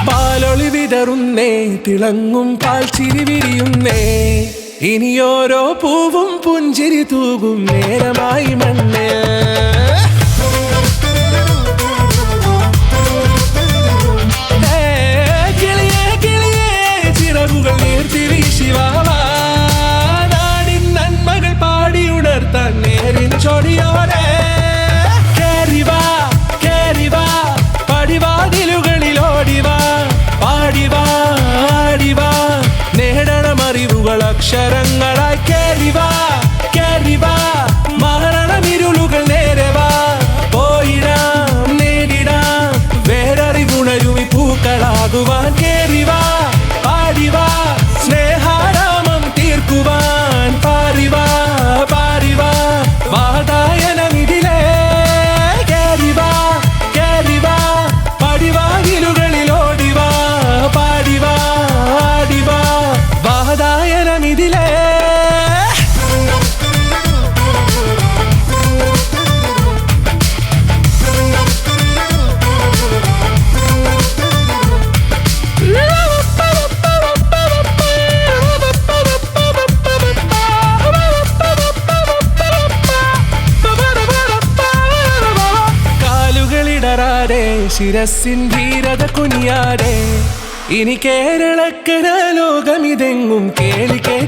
പാലൊളി വിതറുന്നേ, തിളങ്ങും പാൽ ചിരി വിരിയുന്നേ, ഇനിയോരോ പൂവും പുഞ്ചിരി തൂകും നേരമായി മണ്ണ്. കിളിയേ കിളിയേ ചിറകുകൾ നീർത്തി വീശിവാവാ, നാടിൻ നന്മകൾ പാടിയുണർത്താൻ നേരിൻ ചൊടിയോടെ. കേറിവാ കേറിവാ പടിവാതിലുകളിലോടിവാ, പാടിവാ ആടിവാ നേടണമറിവുകൾ അക്ഷരങ്ങളായി. കേറിവാ കേറിവാ മരണമിരുളുകൾ നേരവാ, പോയിടാം നേടിടാം വേററിവുണരുമി പൂക്കളാകുവാൻ. കേറിവാ പാടിവാ സ്നേഹാരാമം തീർക്കുവാൻ, പാറിവാ പാറിവാ വാതായനമിതിലേ. കേറിവാ കേറിവാ പടിവാതിലുകളിലോടിവാ, പാടിവാ ആടിവാ വാതായനമിതിലേ. കാലുകളിടറാതെ ശിരസിൻ ധീരത കുനിയാതെ, ഇനി കേരളക്കര ലോകമിതെങ്ങും കേളിക്കേ.